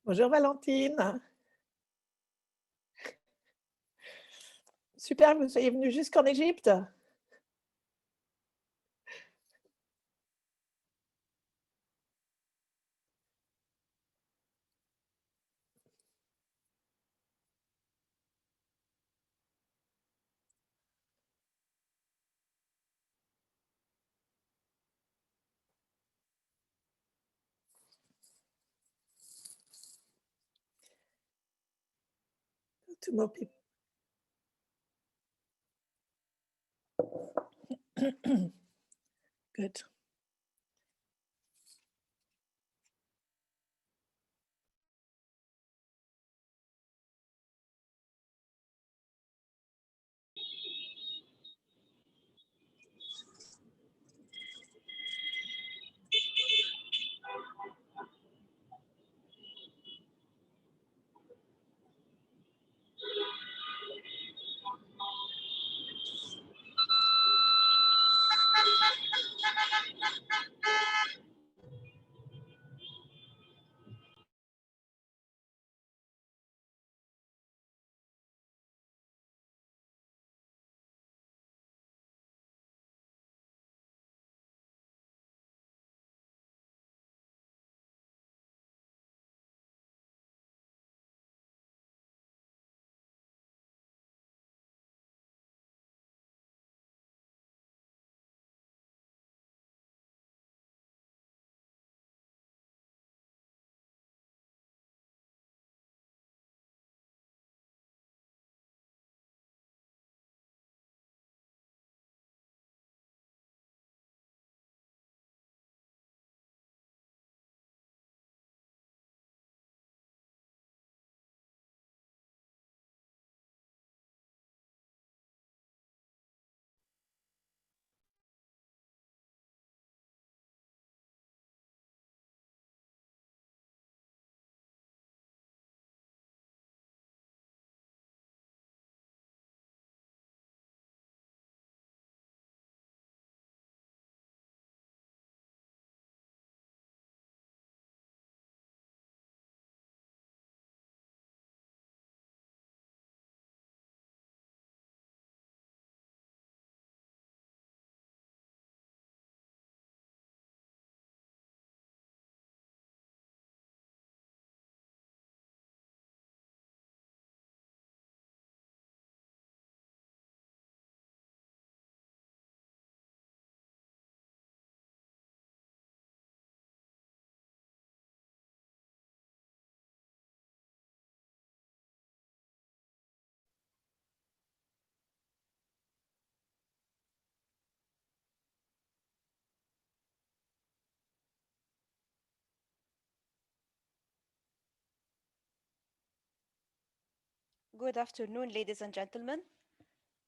Bonjour Valentine. Super, vous soyez venue jusqu'en Égypte. To more people. Good. Good afternoon, ladies and gentlemen.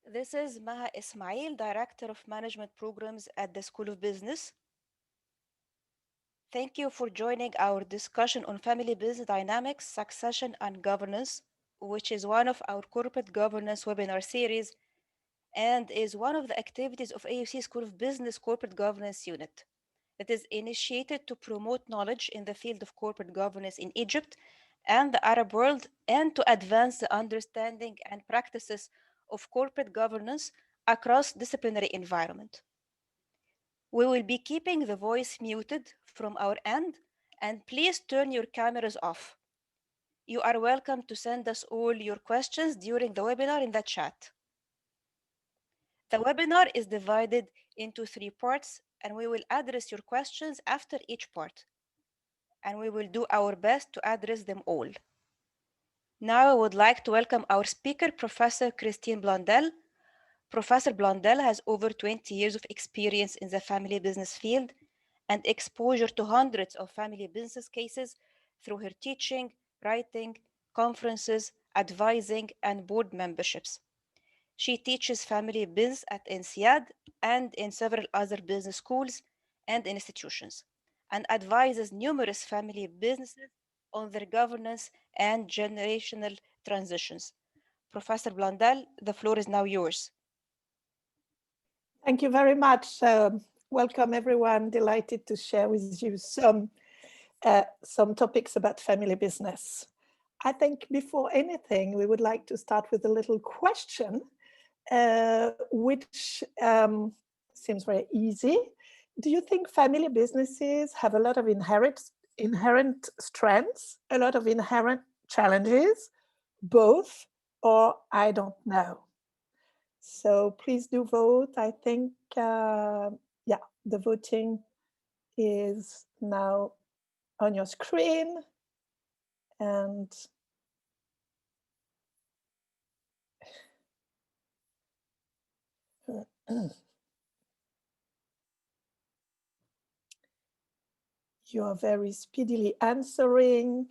This is Maha Ismail, Director of Management Programs at the School of Business. Thank you for joining our discussion on family business dynamics, succession, and governance, which is one of our corporate governance webinar series and is one of the activities of AUC School of Business Corporate Governance Unit. It is initiated to promote knowledge in the field of corporate governance in Egypt and the Arab world and to advance the understanding and practices of corporate governance across disciplinary environment. We will be keeping the voice muted from our end, and please turn your cameras off. You are welcome to send us all your questions during the webinar in the chat. The webinar is divided into 3 parts, and we will address your questions after each part, and we will do our best to address them all. Now I would like to welcome our speaker, Professor Christine Blondel. Professor Blondel has over 20 years of experience in the family business field and exposure to hundreds of family business cases through her teaching, writing, conferences, advising, and board memberships. She teaches family business at INSEAD and in several other business schools and institutions, and advises numerous family businesses on their governance and generational transitions. Professor Blondel, the floor is now yours. Thank you very much. Welcome everyone. Delighted to share with you some some topics about family business. I think before anything, we would like to start with a little question, which seems very easy. Do you think family businesses have a lot of inherent strengths, a lot of inherent challenges, both, or I don't know? So please do vote. I think, yeah, the voting is now on your screen. And you are very speedily answering.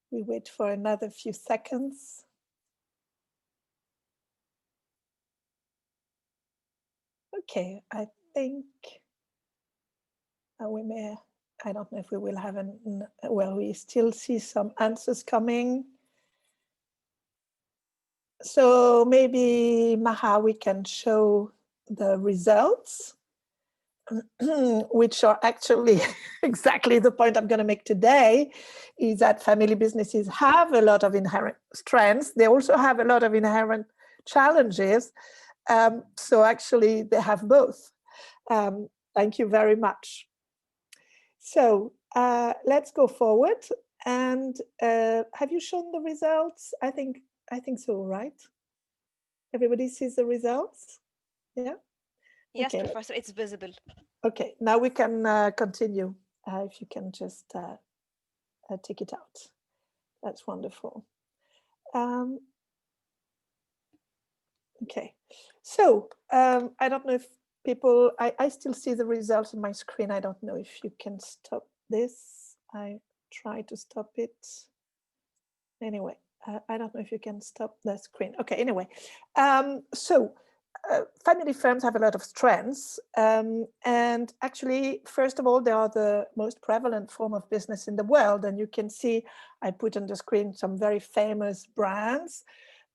We wait for another few seconds. Okay, I think we may, I don't know if we will have well, we still see some answers coming. So maybe, Maha, we can show the results, which are actually exactly the point I'm going to make today, is that family businesses have a lot of inherent strengths. They also have a lot of inherent challenges. So actually, they have both. Thank you very much. So let's go forward. And have you shown the results? I think so, right? Everybody sees the results? Yeah? Yes, Okay. Professor, it's visible. Okay, now we can continue. If you can just take it out. That's wonderful. Okay, so I don't know if people, I still see the results on my screen. I don't know if you can stop this. I try to stop it. Anyway, I don't know if you can stop the screen. Okay, anyway, so family firms have a lot of strengths. And actually, first of all, they are the most prevalent form of business in the world. And you can see, I put on the screen some very famous brands.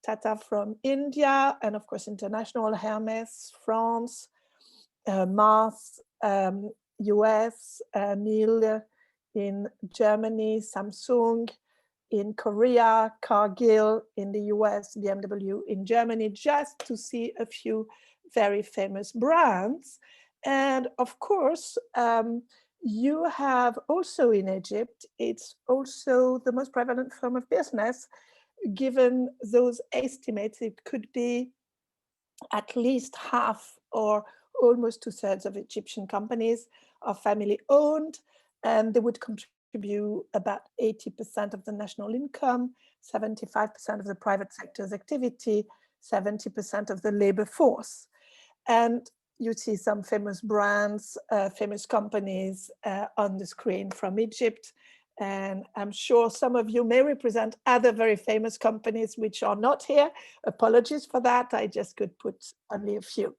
Tata from India, and of course, international, Hermes, France, Mars, US, Miele in Germany, Samsung in Korea, Cargill in the US, BMW in Germany, just to see a few very famous brands. And of course, you have also in Egypt, it's also the most prevalent form of business. Given those estimates, it could be at least half or almost 2/3 of Egyptian companies are family owned, and they would contribute about 80% of the national income, 75% of the private sector's activity, 70% of the labor force. And you see some famous brands, famous companies on the screen from Egypt. And I'm sure some of you may represent other very famous companies which are not here. Apologies for that. I just could put only a few.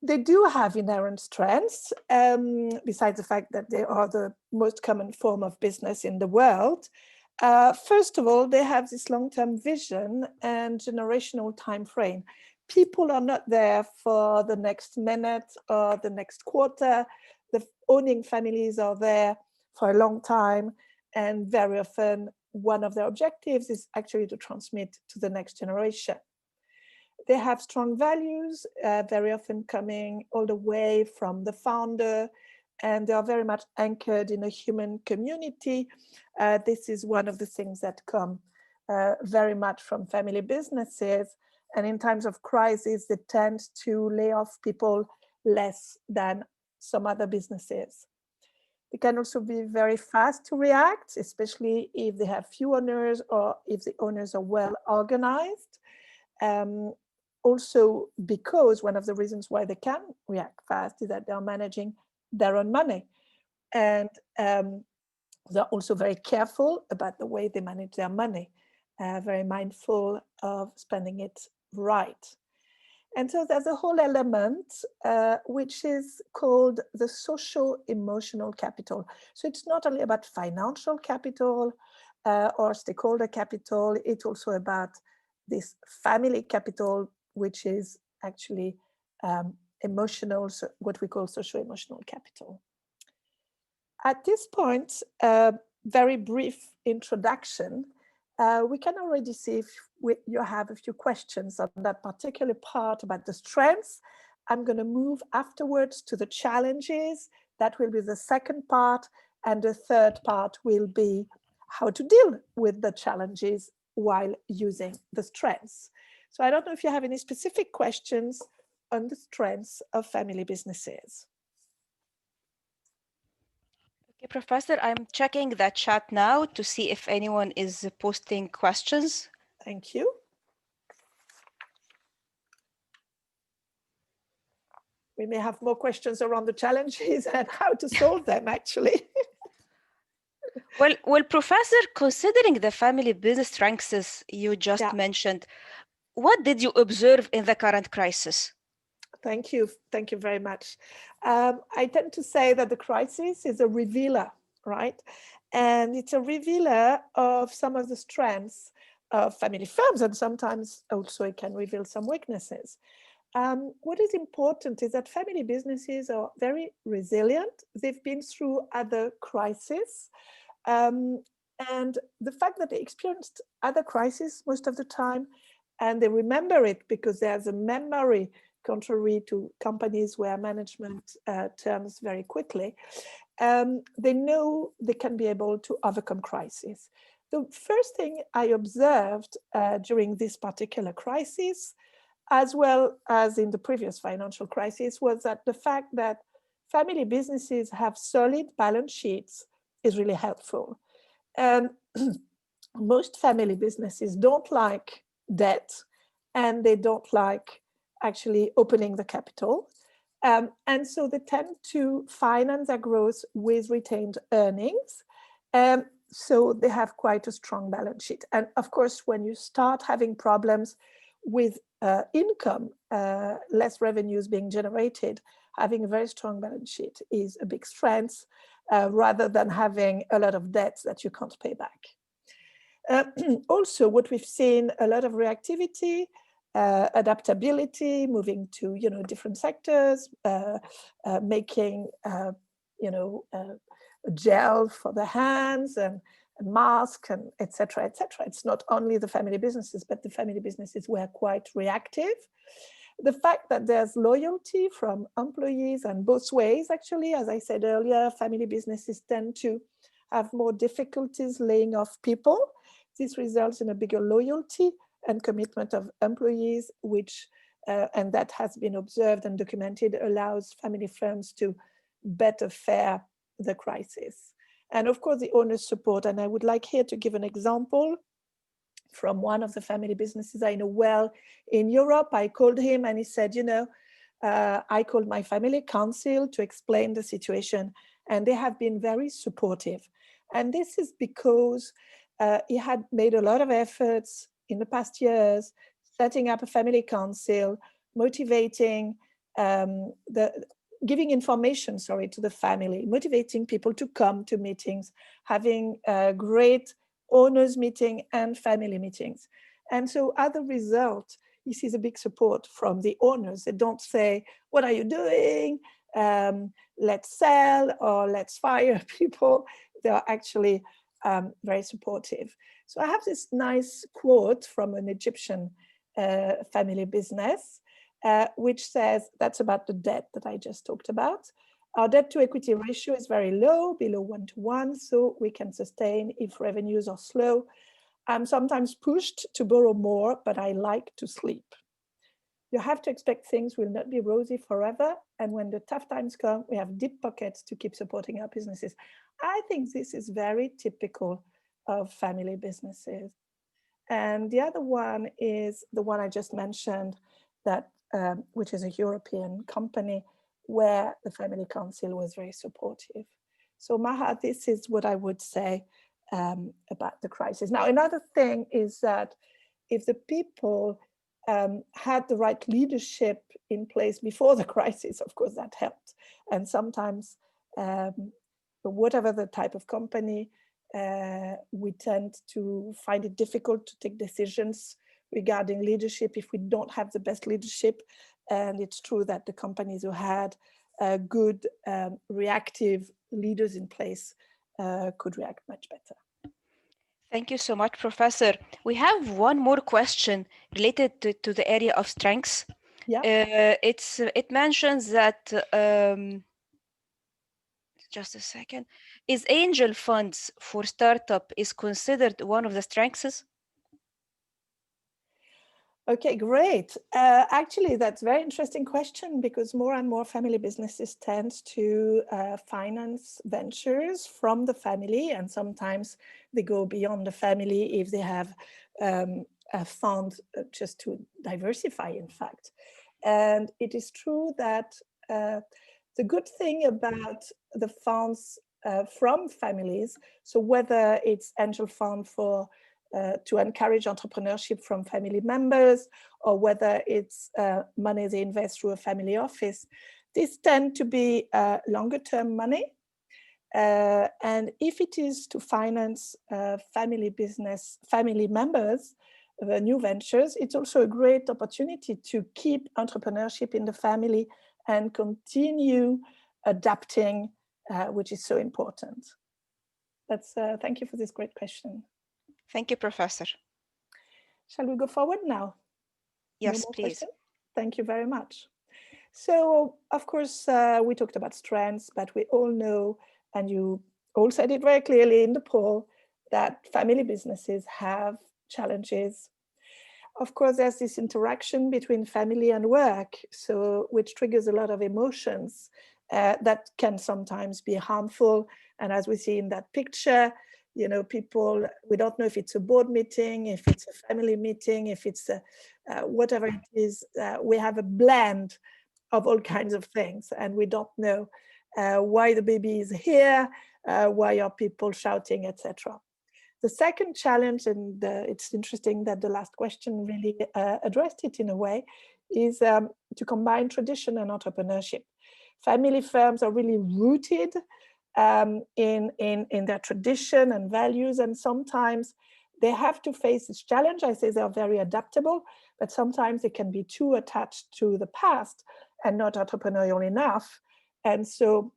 They do have inherent strengths, besides the fact that they are the most common form of business in the world. First of all, they have this long-term vision and generational time frame. People are not there for the next minute or the next quarter. The owning families are there for a long time, and very often one of their objectives is actually to transmit to the next generation. They have strong values, very often coming all the way from the founder, and they are very much anchored in a human community. This is one of the things that come very much from family businesses. And in times of crisis, they tend to lay off people less than some other businesses. They can also be very fast to react, especially if they have few owners or if the owners are well organized. Also, because one of the reasons why they can react fast is that they're managing their own money. And they're also very careful about the way they manage their money, very mindful of spending it right. And so there's a whole element which is called the social emotional capital. So it's not only about financial capital or stakeholder capital, it's also about this family capital, which is actually emotional, what we call socio-emotional capital. At this point, very brief introduction, we can already see if you have a few questions on that particular part about the strengths. I'm going to move afterwards to the challenges. That will be the second part. And the third part will be how to deal with the challenges while using the strengths. So I don't know if you have any specific questions on the strengths of family businesses. Okay, Professor, I'm checking the chat now to see if anyone is posting questions. Thank you. We may have more questions around the challenges and how to solve them, actually. Well, Professor, considering the family business strengths you just mentioned, what did you observe in the current crisis? Thank you. Thank you very much. I tend to say that the crisis is a revealer, right? And it's a revealer of some of the strengths of family firms, and sometimes also it can reveal some weaknesses. What is important is that family businesses are very resilient. They've been through other crises. And the fact that they experienced other crises most of the time, and they remember it because there's a memory, contrary to companies where management turns very quickly, they know they can be able to overcome crises. The first thing I observed during this particular crisis, as well as in the previous financial crisis, was that the fact that family businesses have solid balance sheets is really helpful. And most family businesses don't like debt, and they don't like actually opening the capital. And so they tend to finance their growth with retained earnings. So they have quite a strong balance sheet. And of course, when you start having problems with income, less revenues being generated, having a very strong balance sheet is a big strength, rather than having a lot of debts that you can't pay back. Also, what we've seen, a lot of reactivity, adaptability, moving to different sectors, making gel for the hands and mask and etc. etc. It's not only the family businesses, but the family businesses were quite reactive. The fact that there's loyalty from employees and both ways, actually, as I said earlier, family businesses tend to have more difficulties laying off people. This results in a bigger loyalty and commitment of employees, which, and that has been observed and documented, allows family firms to better fare the crisis. And of course, the owner's support. And I would like here to give an example from one of the family businesses I know well in Europe. I called him and he said, I called my family council to explain the situation, and they have been very supportive. And this is because he had made a lot of efforts in the past years, setting up a family council, motivating giving information, to the family, motivating people to come to meetings, having great owners meeting and family meetings. And so as a result, he sees a big support from the owners. They don't say, what are you doing? Let's sell or let's fire people. They are actually very supportive. So I have this nice quote from an Egyptian family business, which says, that's about the debt that I just talked about. Our debt to equity ratio is very low, below 1 to 1, so we can sustain if revenues are slow. I'm sometimes pushed to borrow more, but I like to sleep. You have to expect things will not be rosy forever. And when the tough times come, we have deep pockets to keep supporting our businesses. I think this is very typical of family businesses. And the other one is the one I just mentioned, that which is a European company where the family council was very supportive. So Maha, this is what I would say about the crisis. Now, another thing is that if the people had the right leadership in place before the crisis, of course, that helped. And sometimes, whatever the type of company, we tend to find it difficult to take decisions regarding leadership if we don't have the best leadership. And it's true that the companies who had good reactive leaders in place could react much better. Thank you so much, Professor. We have one more question related to the area of strengths. Yeah. It mentions that just a second, is angel funds for startup is considered one of the strengths? Okay, great. Actually, that's a very interesting question because more and more family businesses tend to finance ventures from the family, and sometimes they go beyond the family if they have a fund just to diversify, in fact. And it is true that the good thing about the funds from families, so whether it's angel fund for to encourage entrepreneurship from family members, or whether it's money they invest through a family office, these tend to be longer term money. And if it is to finance family business, family members, new ventures, it's also a great opportunity to keep entrepreneurship in the family and continue adapting, which is so important. Thank you for this great question. Thank you, Professor. Shall we go forward now? Yes, No more please. questions? Thank you very much. So, of course, we talked about strengths, but we all know, and you all said it very clearly in the poll, that family businesses have challenges. Of course, there's this interaction between family and work, so which triggers a lot of emotions that can sometimes be harmful. And as we see in that picture, you know, people, we don't know if it's a board meeting, if it's a family meeting, if it's whatever it is, we have a blend of all kinds of things, and we don't know why the baby is here, why are people shouting, etc. The second challenge, and it's interesting that the last question really addressed it in a way, is to combine tradition and entrepreneurship. Family firms are really rooted in their tradition and values, and sometimes they have to face this challenge. I say they're very adaptable, but sometimes they can be too attached to the past and not entrepreneurial enough. And so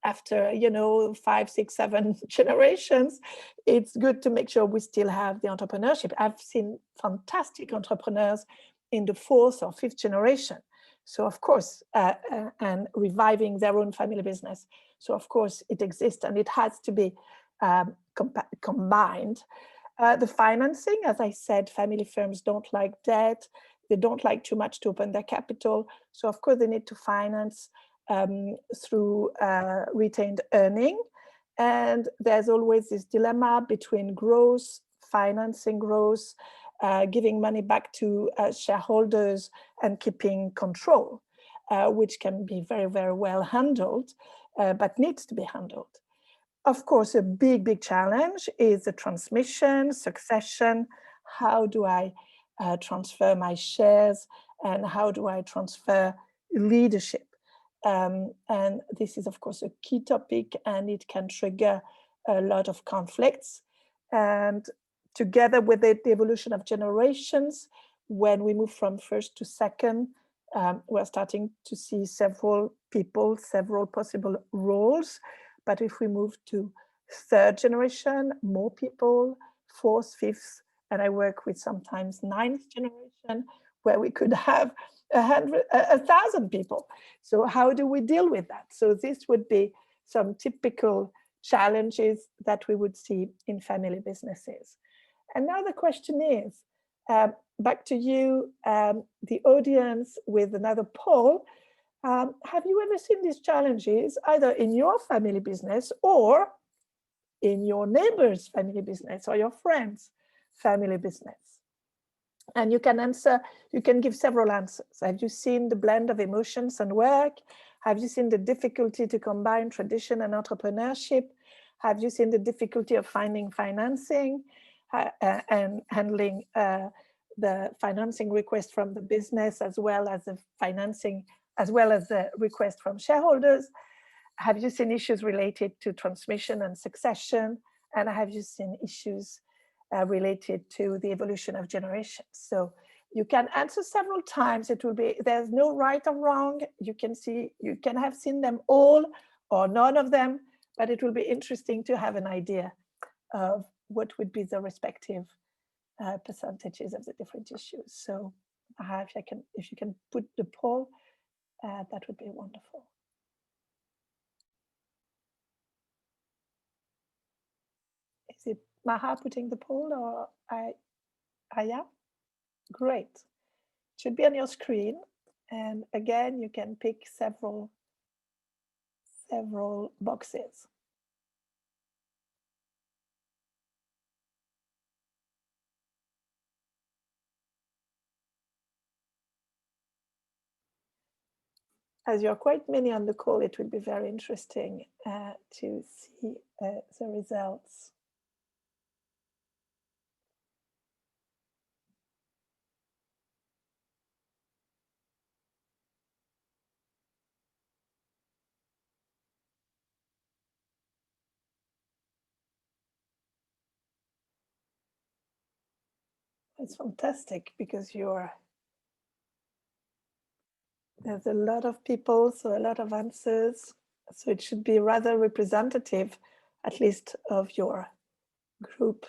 after, you know, 5, 6, 7 generations, it's good to make sure we still have the entrepreneurship. I've seen fantastic entrepreneurs in the 4th or 5th generation. So of course, and reviving their own family business. So of course it exists, and it has to be combined. The financing, as I said, family firms don't like debt. They don't like too much to open their capital. So of course they need to finance through retained earning. And there's always this dilemma between growth, financing growth, giving money back to shareholders and keeping control, which can be very, very well handled, but needs to be handled. Of course, a big, big challenge is the transmission, succession. How do I transfer my shares, and how do I transfer leadership? And this is, of course, a key topic, and it can trigger a lot of conflicts. And together with the evolution of generations, when we move from first to second, we're starting to see several people, several possible roles. But if we move to third generation, more people, fourth, fifth, and I work with sometimes ninth generation, where we could have 1,000 people. So how do we deal with that? So this would be some typical challenges that we would see in family businesses. And now the question is, back to you, the audience, with another poll. Have you ever seen these challenges either in your family business or in your neighbor's family business or your friend's family business? And you can answer, you can give several answers. Have you seen the blend of emotions and work? Have you seen the difficulty to combine tradition and entrepreneurship? Have you seen the difficulty of finding financing and handling the financing request from the business, as well as the financing, as well as the request from shareholders? Have you seen issues related to transmission and succession? And have you seen issues related to the evolution of generations? So You can answer several times. It will be, there's no right or wrong. You can have seen them all or none of them, but it will be interesting to have an idea of what would be the respective percentages of the different issues. So if you can put the poll, that would be wonderful. Is it Maha putting the poll or Aya? Great. It should be on your screen. And again, you can pick several boxes. As you're quite many on the call, it will be very interesting to see the results. It's fantastic because there's a lot of people, so a lot of answers. So it should be rather representative, at least of your group.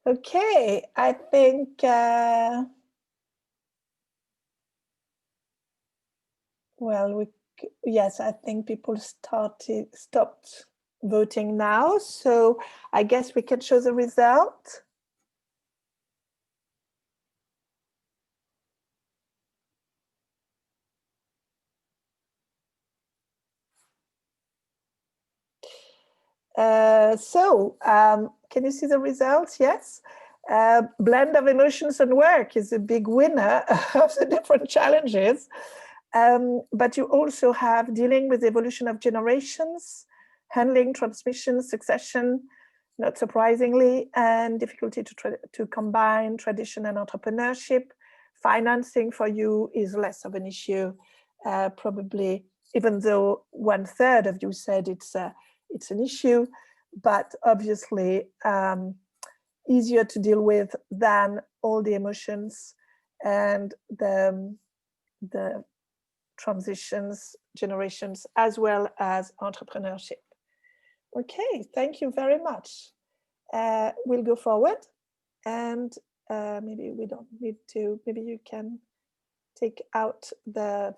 Okay, I think, well, yes, I think people stopped voting now. So I guess we can show the result. Can you see the results? Yes. Blend of emotions and work is a big winner of the different challenges. But you also have dealing with the evolution of generations, handling transmission, succession, not surprisingly, and difficulty to combine tradition and entrepreneurship. Financing for you is less of an issue, probably, even though 1/3 of you said it's an issue, but obviously easier to deal with than all the emotions and the transitions, generations, as well as entrepreneurship. Okay, thank you very much. We'll go forward, and maybe we don't need to, maybe you can take out the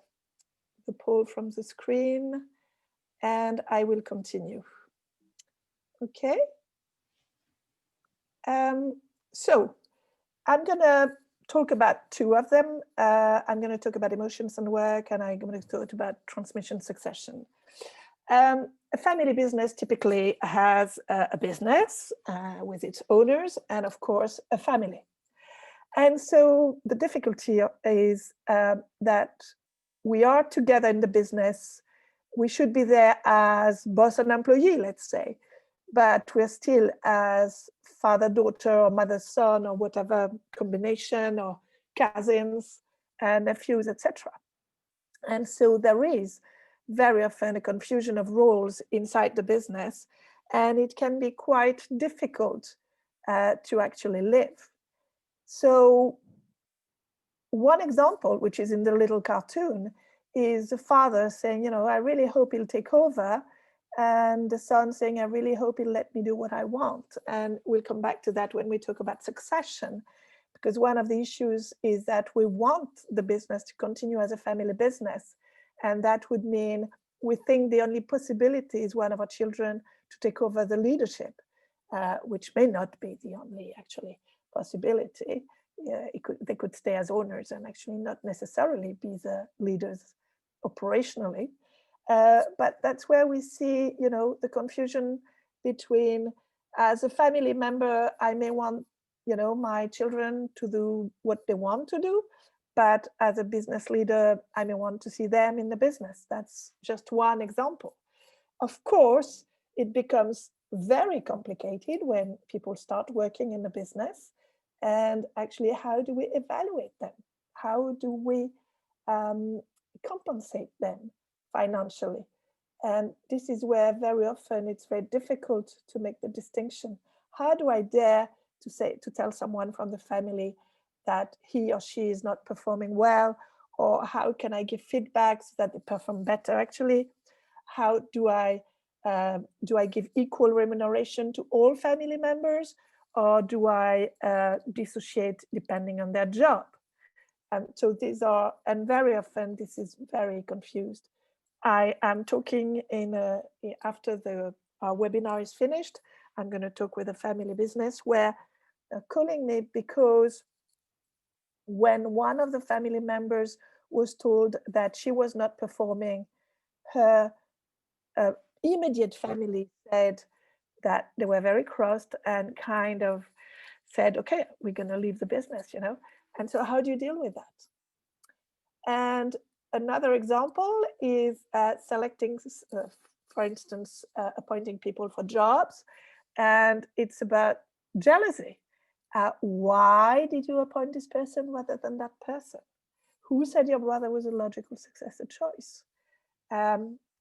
poll from the screen, and I will continue. Okay. So I'm going to talk about two of them. I'm going to talk about emotions and work, and I'm going to talk about transmission succession. A family business typically has a business with its owners and, of course, a family. And so the difficulty is that we are together in the business. We should be there as boss and employee, let's say, but we're still as father, daughter, or mother, son, or whatever combination, or cousins and nephews, etc. And so there is very often a confusion of roles inside the business, and it can be quite difficult to actually live. So one example, which is in the little cartoon, is the father saying, you know, I really hope he'll take over. And the son saying, I really hope he'll let me do what I want. And we'll come back to that when we talk about succession, because one of the issues is that we want the business to continue as a family business. And that would mean we think the only possibility is one of our children to take over the leadership, which may not be the only actually possibility. They could stay as owners and actually not necessarily be the leaders operationally. But that's where we see, you know, the confusion between, as a family member, I may want, you know, my children to do what they want to do, but as a business leader, I may want to see them in the business. That's just one example. Of course, it becomes very complicated when people start working in the business. And actually, how do we evaluate them? How do we compensate them financially? And this is where very often it's very difficult to make the distinction. How do I dare to tell someone from the family that he or she is not performing well? Or how can I give feedback so that they perform better? Actually, how do I give equal remuneration to all family members, or do I dissociate depending on their job? So these are, and very often this is very confused. I am talking after our webinar is finished. I'm going to talk with a family business where they're calling me because when one of the family members was told that she was not performing, her immediate family said that they were very crossed and kind of said, okay, we're going to leave the business, And so how do you deal with that? And another example is selecting, for instance, appointing people for jobs. And it's about jealousy. Why did you appoint this person rather than that person? Who said your brother was a logical successor choice?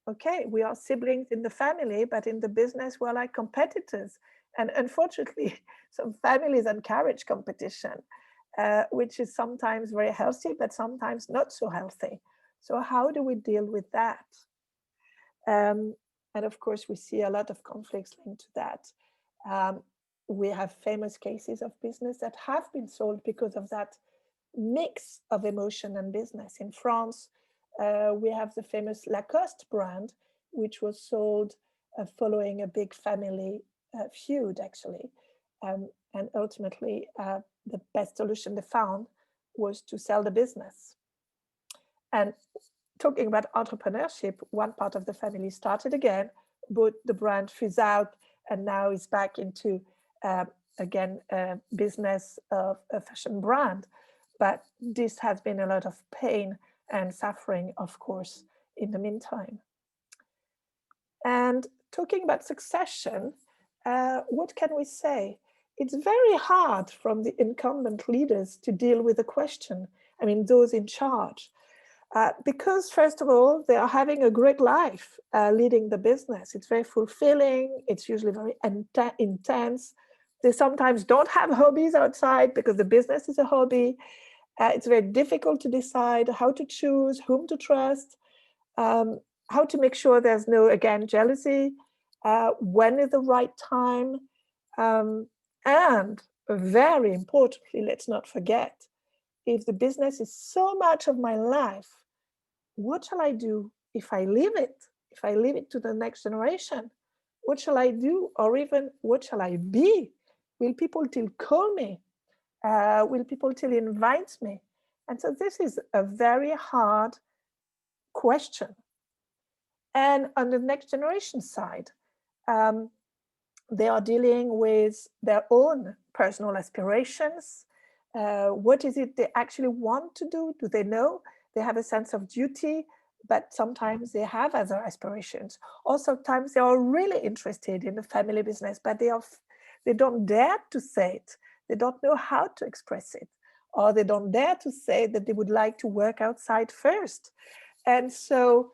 Okay, we are siblings in the family, but in the business, we're like competitors. And unfortunately, some families encourage competition, which is sometimes very healthy, but sometimes not so healthy. So how do we deal with that? And of course, we see a lot of conflicts linked to that. We have famous cases of business that have been sold because of that mix of emotion and business. In France, we have the famous Lacoste brand, which was sold following a big family feud, actually. And ultimately, the best solution they found was to sell the business. And talking about entrepreneurship, one part of the family started again, but the brand fizzed out and now is back into, again, business of a fashion brand. But this has been a lot of pain and suffering, of course, in the meantime. And talking about succession, what can we say? It's very hard from the incumbent leaders to deal with the question, those in charge. Because first of all, they are having a great life leading the business. It's very fulfilling. It's usually very intense. They sometimes don't have hobbies outside because the business is a hobby. It's very difficult to decide how to choose, whom to trust, how to make sure there's no, again, jealousy, when is the right time. And very importantly, let's not forget, if the business is so much of my life, what shall I do if I leave it? If I leave it to the next generation, what shall I do? Or even what shall I be? Will people still call me? Will people still invite me? And so this is a very hard question. And on the next generation side, they are dealing with their own personal aspirations. What is it they actually want to do? Do they know? They have a sense of duty, but sometimes they have other aspirations. Or sometimes they are really interested in the family business, but they don't dare to say it. They don't know how to express it. Or they don't dare to say that they would like to work outside first. And so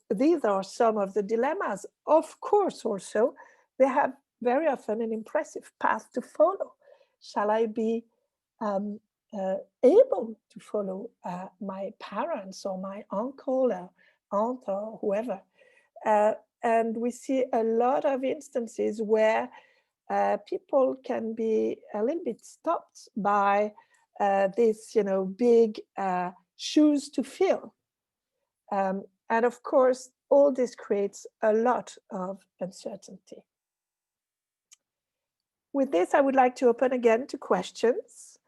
these are some of the dilemmas. Of course, also, they have very often an impressive path to follow. Shall I be able to follow my parents or my uncle or aunt or whoever? And we see a lot of instances where people can be a little bit stopped by this, big shoes to fill. And of course, all this creates a lot of uncertainty. With this, I would like to open again to questions,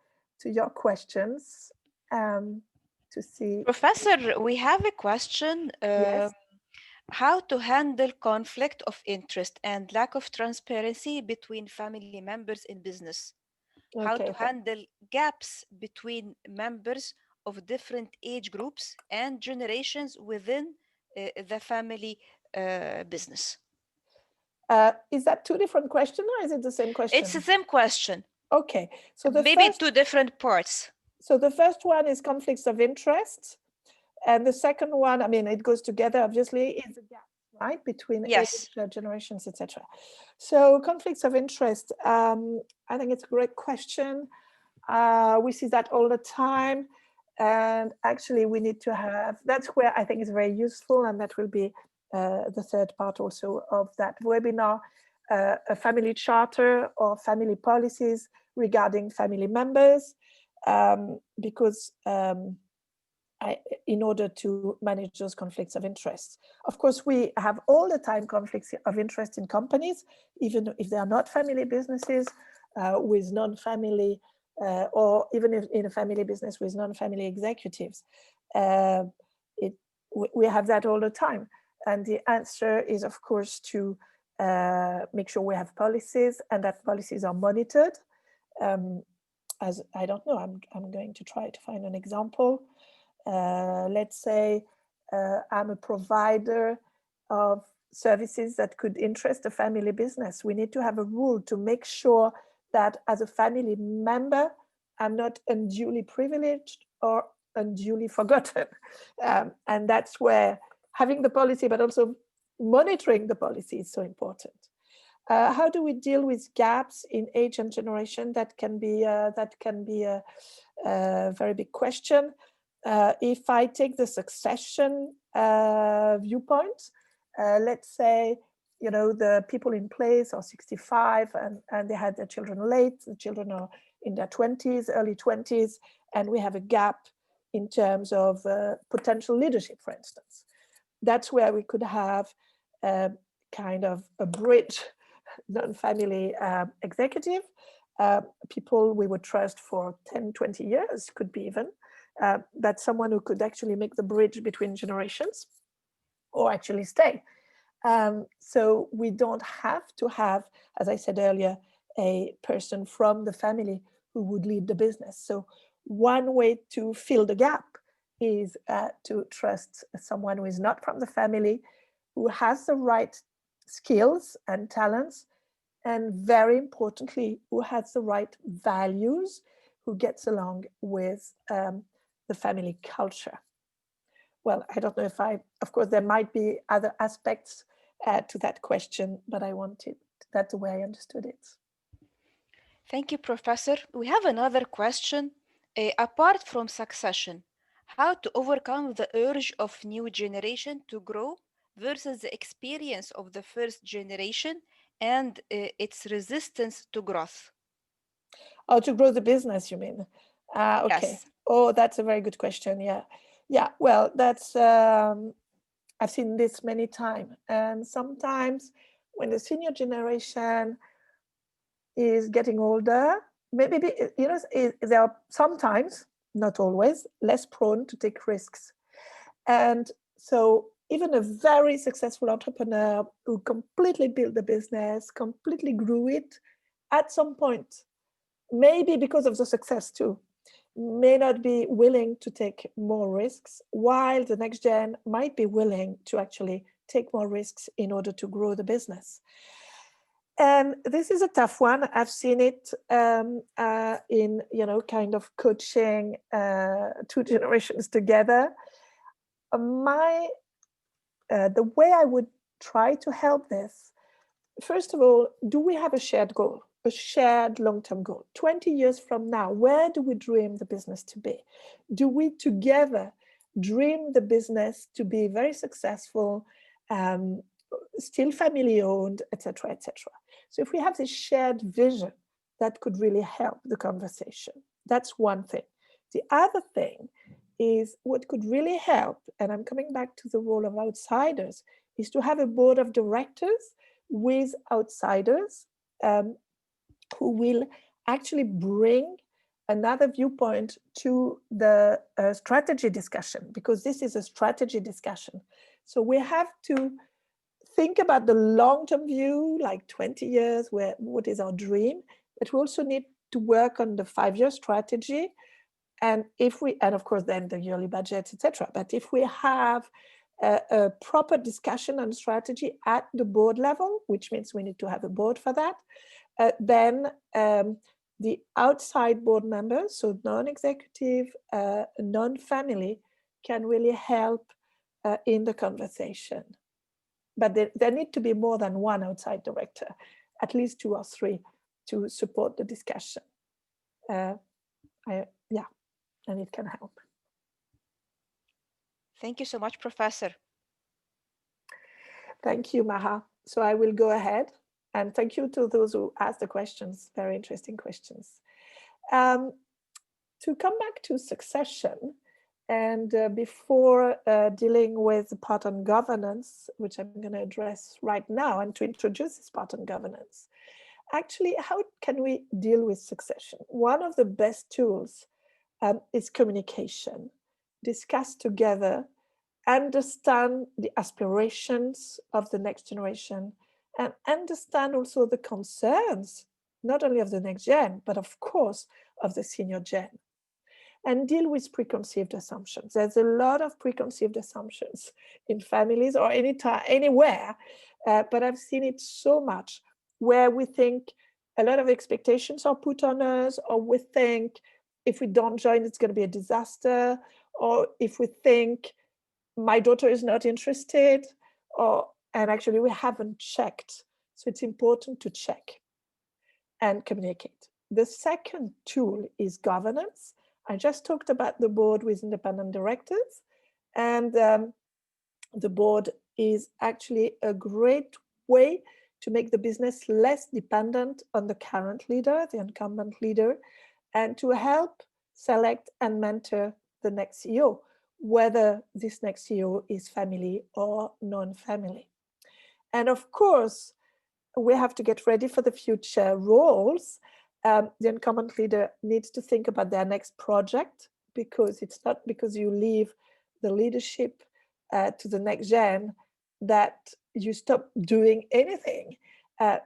to your questions, to see. Professor, we have a question. Yes. How to handle conflict of interest and lack of transparency between family members in business? How to Okay. handle gaps between members of different age groups and generations within the family business? Is that two different questions or is it the same question? It's the same question. Okay. So Maybe two different parts. So the first one is conflicts of interest. And the second one, it goes together, obviously, is the gap right? Between Yes. age, generations, etc. So conflicts of interest, I think it's a great question. We see that all the time. And actually we need to have, that's where I think it's very useful, and that will be the third part also of that webinar, a family charter or family policies regarding family members, because in order to manage those conflicts of interest. Of course, we have all the time conflicts of interest in companies, even if they are not family businesses, with non-family, or even if in a family business with non-family executives. We have that all the time. And the answer is, of course, to make sure we have policies and that policies are monitored. As I don't know, I'm going to try to find an example. Let's say I'm a provider of services that could interest a family business. We need to have a rule to make sure that as a family member, I'm not unduly privileged or unduly forgotten. And that's where having the policy, but also monitoring the policy is so important. How do we deal with gaps in age and generation? That can be a very big question. If I take the succession viewpoint, let's say, you know, the people in place are 65 and they had their children late, the children are in their 20s, early 20s, and we have a gap in terms of potential leadership, for instance. That's where we could have kind of a bridge, non-family executive, people we would trust for 10, 20 years, could be even, that's someone who could actually make the bridge between generations or actually stay. So we don't have to have, as I said earlier, a person from the family who would lead the business. So one way to fill the gap is to trust someone who is not from the family, who has the right skills and talents, and very importantly, who has the right values, who gets along with the family culture. Well, I don't know if of course, there might be other aspects to that question, but that's the way I understood it. Thank you, Professor. We have another question. Apart from succession, how to overcome the urge of new generation to grow versus the experience of the first generation and its resistance to growth? Oh, to grow the business, you mean? Okay. Yes. Oh, that's a very good question. Yeah. Yeah. Well, that's, I've seen this many times. And sometimes when the senior generation is getting older, maybe, you know, they are sometimes, not always, less prone to take risks. And so even a very successful entrepreneur who completely built the business, completely grew it, at some point, maybe because of the success too, may not be willing to take more risks, while the next gen might be willing to actually take more risks in order to grow the business. And this is a tough one. I've seen it in, you know, kind of coaching two generations together. The way I would try to help this, first of all, do we have a shared goal, a shared long-term goal? 20 years from now, where do we dream the business to be? Do we together dream the business to be very successful, still family owned, etc., etc.? So if we have this shared vision, that could really help the conversation. That's one thing. The other thing is what could really help, and I'm coming back to the role of outsiders, is to have a board of directors with outsiders who will actually bring another viewpoint to the strategy discussion, because this is a strategy discussion. So we have to think about the long-term view, like 20 years, what is our dream, but we also need to work on the 5-year strategy. And of course, then the yearly budget, etc. But if we have a proper discussion on strategy at the board level, which means we need to have a board for that, then the outside board members, so non-executive, non-family, can really help in the conversation. but there need to be more than one outside director, at least 2 or 3 to support the discussion. Yeah, and it can help. Thank you so much, Professor. Thank you, Maha. So I will go ahead, and thank you to those who asked the questions, very interesting questions. To come back to succession, and before dealing with the part on governance, which I'm going to address right now, and to introduce this part on governance, actually, how can we deal with succession? One of the best tools is communication. Discuss together, understand the aspirations of the next generation, and understand also the concerns, not only of the next gen, but of course, of the senior gen. And deal with preconceived assumptions. There's a lot of preconceived assumptions in families or anywhere, but I've seen it so much where we think a lot of expectations are put on us, or we think if we don't join, it's going to be a disaster, or if we think my daughter is not interested, and actually we haven't checked. So it's important to check and communicate. The second tool is governance. I just talked about the board with independent directors, and the board is actually a great way to make the business less dependent on the current leader, the incumbent leader, and to help select and mentor the next CEO, whether this next CEO is family or non-family. And of course, we have to get ready for the future roles. The incumbent leader needs to think about their next project, because it's not because you leave the leadership to the next gen that you stop doing anything.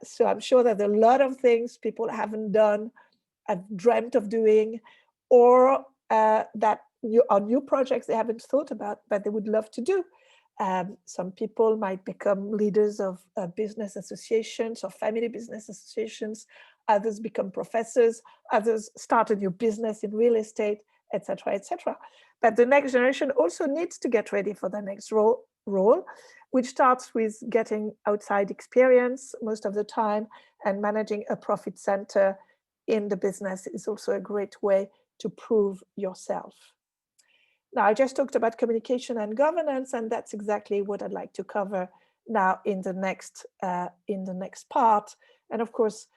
So I'm sure that a lot of things people haven't done, have dreamt of doing, or that are new projects they haven't thought about, but they would love to do. Some people might become leaders of business associations or family business associations. Others become professors. Others start a new business in real estate, etc., etc. But the next generation also needs to get ready for the next role, which starts with getting outside experience most of the time, and managing a profit center in the business is also a great way to prove yourself. Now, I just talked about communication and governance, and that's exactly what I'd like to cover now in the next part. And of course,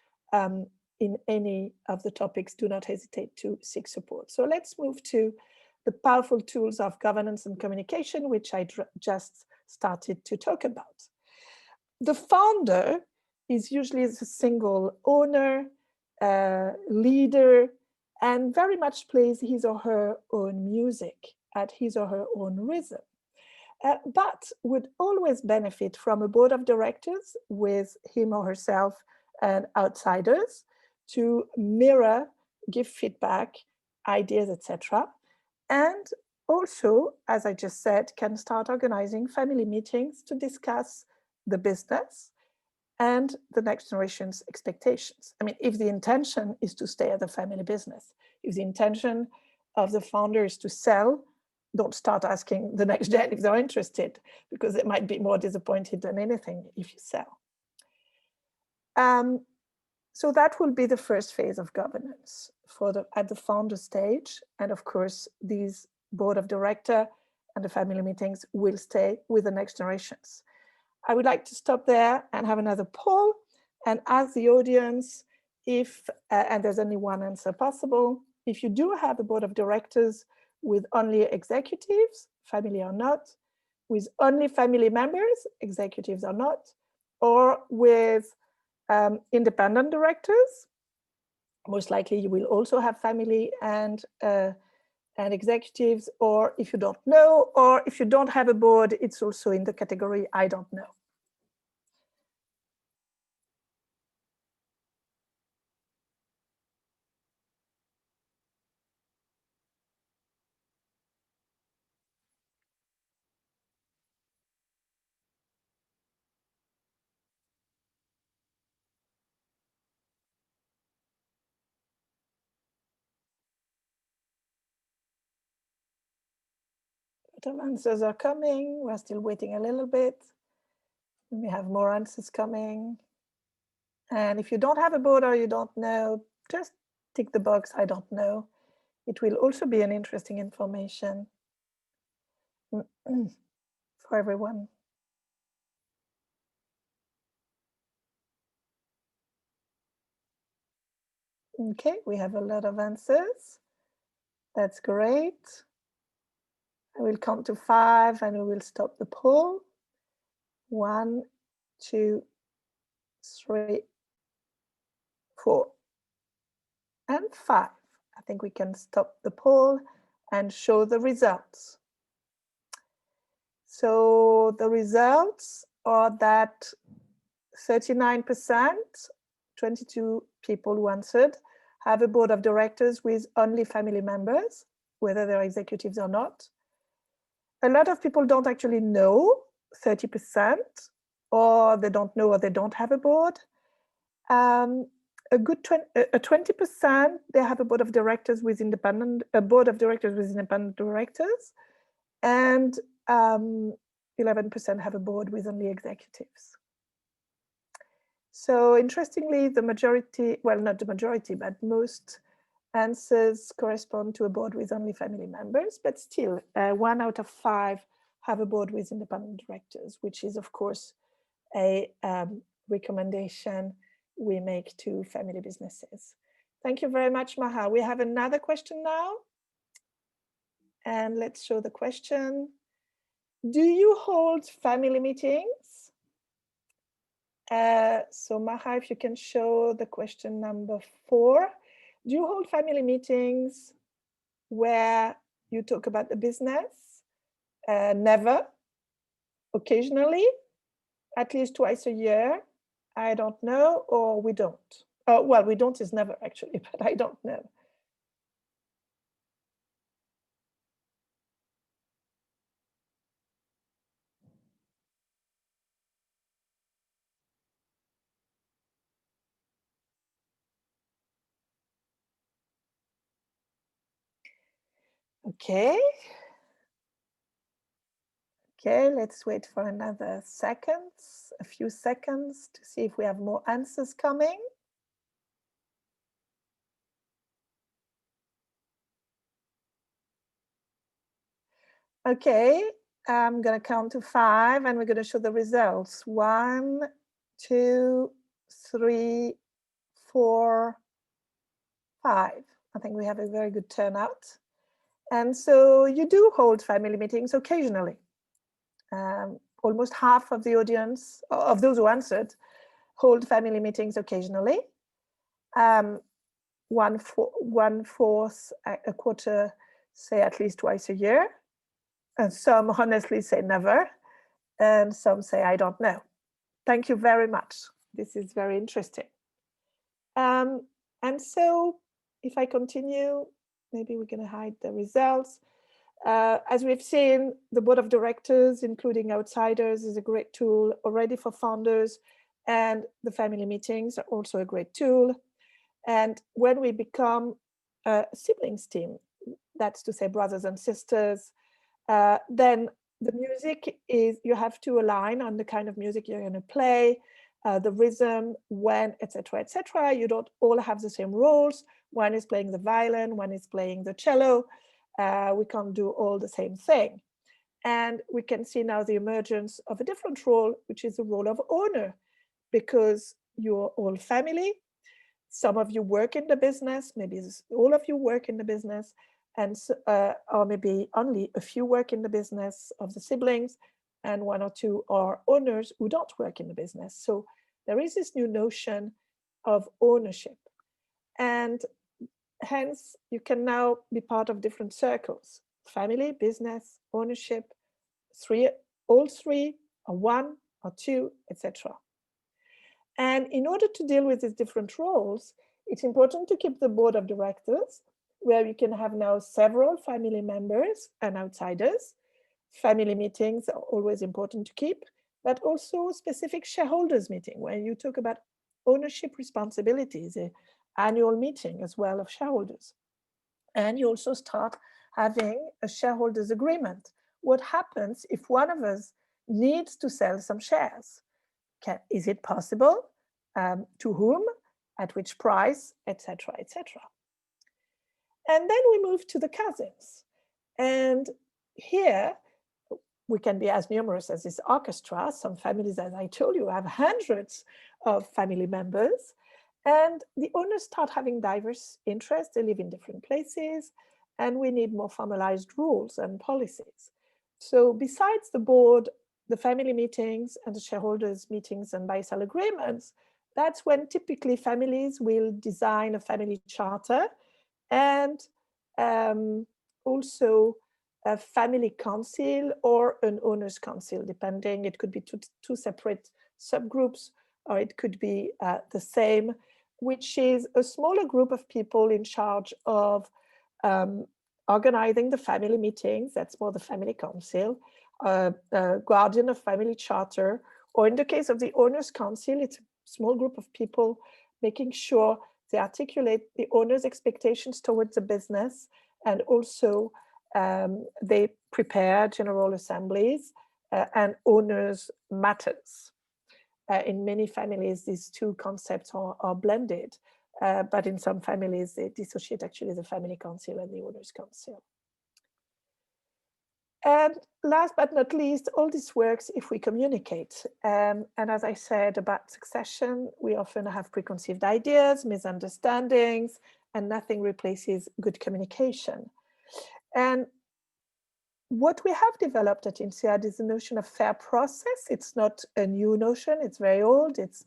in any of the topics, do not hesitate to seek support. So let's move to the powerful tools of governance and communication, which I just started to talk about. The founder is usually the single owner, leader, and very much plays his or her own music at his or her own rhythm, but would always benefit from a board of directors with him or herself and outsiders to mirror, give feedback, ideas, etc. And also, as I just said, can start organizing family meetings to discuss the business and the next generation's expectations. I mean, if the intention is to stay at the family business, if the intention of the founder is to sell, don't start asking the next gen if they're interested, because they might be more disappointed than anything if you sell. So that will be the first phase of governance at the founder stage. And of course, these board of director and the family meetings will stay with the next generations. I would like to stop there and have another poll and ask the audience if, and there's only one answer possible, if you do have a board of directors with only executives, family or not, with only family members, executives or not, or with independent directors, most likely you will also have family and executives, or if you don't know, or if you don't have a board, it's also in the category I don't know. A lot of answers are coming. We're still waiting a little bit. We have more answers coming. And if you don't have a board or you don't know, just tick the box, I don't know. It will also be an interesting information for everyone. Okay, we have a lot of answers. That's great. I will count to 5 and we will stop the poll. 1, 2, 3, 4, and 5. I think we can stop the poll and show the results. So the results are that 39%, 22 people who answered, have a board of directors with only family members, whether they're executives or not. A lot of people don't actually know, 30%, or they don't know or they don't have a board. A good 20%, they have a board of directors with independent directors, and 11% have a board with only executives. So interestingly, the majority, well, not the majority, but most answers correspond to a board with only family members, but still 1 out of 5 have a board with independent directors, which is of course a recommendation we make to family businesses. Thank you very much, Maha. We have another question now. And let's show the question. Do you hold family meetings? So Maha, if you can show the question number 4. Do you hold family meetings where you talk about the business? Never. Occasionally, at least twice a year. I don't know, or we don't. Well, we don't is never actually, but I don't know. Okay. Okay, let's wait for another seconds, a few seconds to see if we have more answers coming. Okay, I'm going to count to 5 and we're going to show the results. 1, 2, 3, 4, 5. I think we have a very good turnout. And so you do hold family meetings occasionally. Almost half of the audience, of those who answered, hold family meetings occasionally. 1/4, a quarter say at least twice a year. And some honestly say never. And some say, I don't know. Thank you very much. This is very interesting. And so if I continue, maybe we're going to hide the results. As we've seen, the board of directors, including outsiders, is a great tool already for founders, and the family meetings are also a great tool. And when we become a siblings team, that's to say brothers and sisters, then the music is, you have to align on the kind of music you're going to play, the rhythm, when, etc., etc. You don't all have the same roles. One is playing the violin, one is playing the cello. We can't do all the same thing. And we can see now the emergence of a different role, which is the role of owner, because you're all family. Some of you work in the business, maybe all of you work in the business, and or maybe only a few work in the business of the siblings, and 1 or 2 are owners who don't work in the business. So there is this new notion of ownership. And hence, you can now be part of different circles: family, business, ownership, all three, or 1 or 2, etc. And in order to deal with these different roles, it's important to keep the board of directors, where you can have now several family members and outsiders. Family meetings are always important to keep, but also specific shareholders meeting, where you talk about ownership responsibilities, an annual meeting as well of shareholders. And you also start having a shareholders agreement. What happens if one of us needs to sell some shares? Is it possible? To whom? At which price? Etc. etc. And then we move to the cousins. And here we can be as numerous as this orchestra. Some families, as I told you, have hundreds of family members. And the owners start having diverse interests. They live in different places, and we need more formalized rules and policies. So besides the board, the family meetings and the shareholders meetings and buy-sell agreements, that's when typically families will design a family charter and also a family council or an owners council, depending. It could be two separate subgroups, or it could be the same, which is a smaller group of people in charge of organizing the family meetings. That's more the family council, guardian of family charter, or in the case of the owners council, it's a small group of people making sure they articulate the owner's expectations towards the business, and also they prepare general assemblies and owners matters. In many families, these two concepts are blended, but in some families, they dissociate actually the family council and the owners council. And last but not least, all this works if we communicate. And as I said about succession, we often have preconceived ideas, misunderstandings, and nothing replaces good communication. And what we have developed at INSEAD is the notion of fair process. It's not a new notion, it's very old. It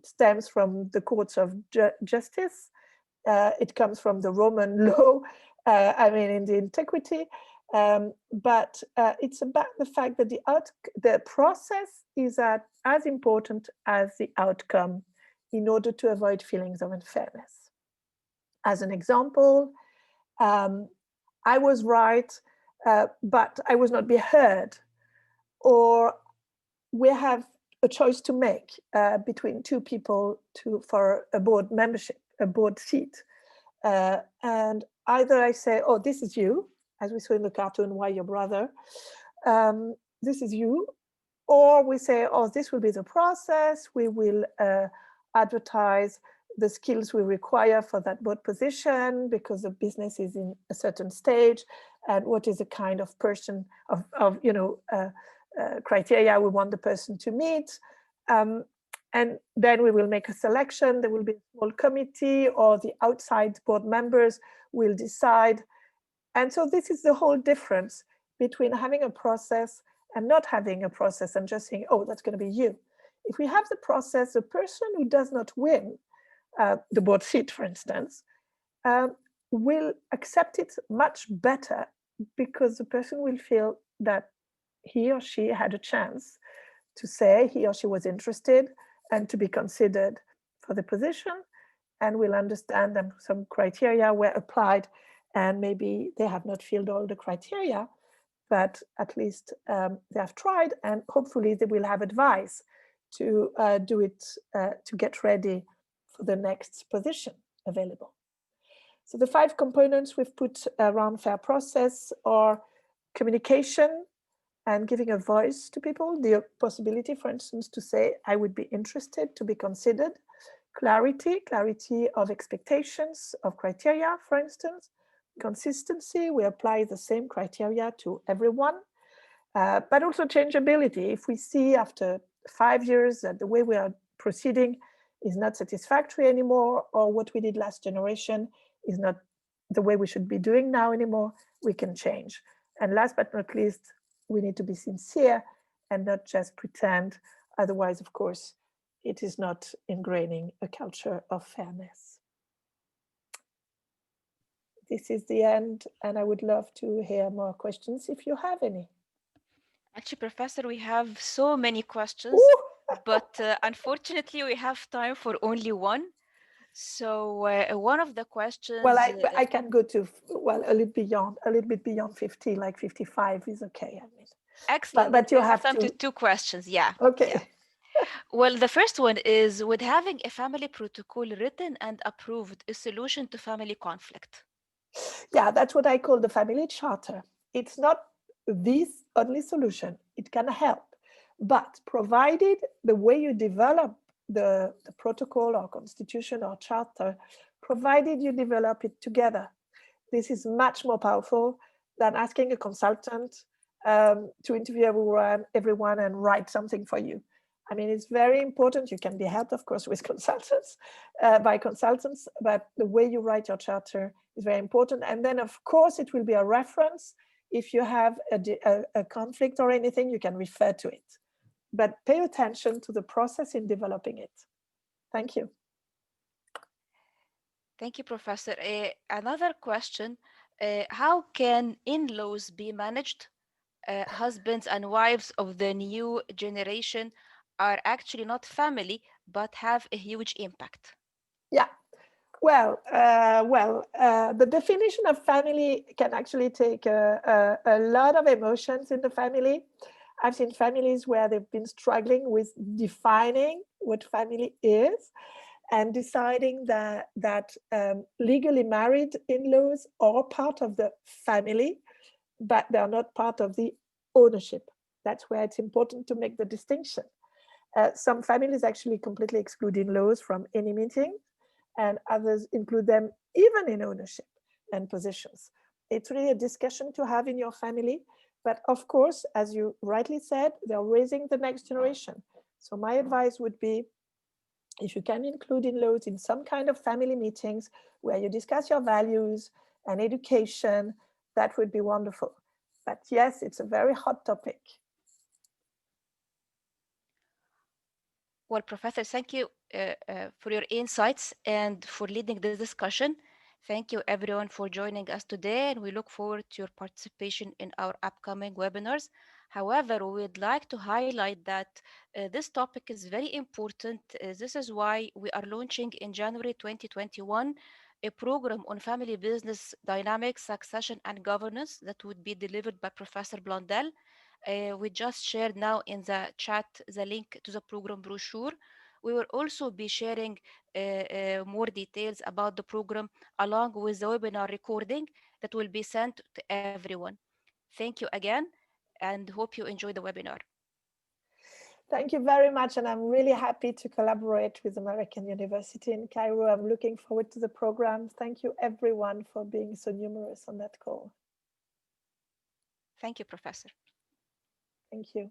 stems from the courts of justice. It comes from the Roman law, in the antiquity. But it's about the fact that the process is as important as the outcome in order to avoid feelings of unfairness. As an example, I was right, but I was not being heard. Or we have a choice to make between two people for a board membership, a board seat. And either I say, oh, this is you, as we saw in the cartoon, Why Your Brother, this is you. Or we say, oh, this will be the process. We will advertise the skills we require for that board position because the business is in a certain stage, and what is the kind of person of criteria we want the person to meet. And then we will make a selection. There will be a small committee, or the outside board members will decide. And so this is the whole difference between having a process and not having a process and just saying, oh, that's going to be you. If we have the process, the person who does not win the board seat, for instance, will accept it much better, because the person will feel that he or she had a chance to say he or she was interested and to be considered for the position, and will understand that some criteria were applied, and maybe they have not filled all the criteria, but at least they have tried, and hopefully they will have advice to do it, to get ready for the next position available. So the 5 components we've put around fair process are communication and giving a voice to people, the possibility, for instance, to say, I would be interested to be considered. Clarity of expectations, of criteria, for instance. Consistency, we apply the same criteria to everyone, but also changeability. If we see after 5 years that the way we are proceeding is not satisfactory anymore, or what we did last generation is not the way we should be doing now anymore, we can change. And last but not least, we need to be sincere and not just pretend. Otherwise, of course, it is not ingraining a culture of fairness. This is the end, and I would love to hear more questions if you have any. Actually, Professor, we have so many questions, but unfortunately, we have time for only one. So one of the questions. Well, I can go to a little bit beyond 50, like 55 is okay. I mean, excellent. But you have time to 2 questions. Yeah. Okay. Yeah. Well, the first one is, would having a family protocol written and approved a solution to family conflict? Yeah, that's what I call the family charter. It's not the only solution. It can help, But provided the way you develop the protocol or constitution or charter, provided you develop it together, this is much more powerful than asking a consultant to interview everyone and write something for you. I mean, it's very important. You can be helped, of course, with consultants, by consultants, but the way you write your charter is very important. And then, of course, it will be a reference. If you have a conflict or anything, you can refer to it. But pay attention to the process in developing it. Thank you. Thank you, Professor. Another question, how can in-laws be managed? Husbands and wives of the new generation are actually not family, but have a huge impact. Yeah. Well, the definition of family can actually take a lot of emotions in the family. I've seen families where they've been struggling with defining what family is and deciding that legally married in-laws are part of the family, but they're not part of the ownership. That's where it's important to make the distinction. Some families actually completely exclude in-laws from any meeting, and others include them even in ownership and positions. It's really a discussion to have in your family. But of course, as you rightly said, they're raising the next generation. So my advice would be, if you can include in-laws in some kind of family meetings where you discuss your values and education, that would be wonderful. But yes, it's a very hot topic. Well, Professor, thank you for your insights and for leading this discussion. Thank you, everyone, for joining us today, and we look forward to your participation in our upcoming webinars. However, we would like to highlight that this topic is very important. This is why we are launching in January 2021 a program on family business dynamics, succession, and governance that would be delivered by Professor Blondel. We just shared now in the chat the link to the program brochure. We will also be sharing more details about the program along with the webinar recording that will be sent to everyone. Thank you again and hope you enjoy the webinar. Thank you very much. And I'm really happy to collaborate with American University in Cairo. I'm looking forward to the program. Thank you, everyone, for being so numerous on that call. Thank you, Professor. Thank you.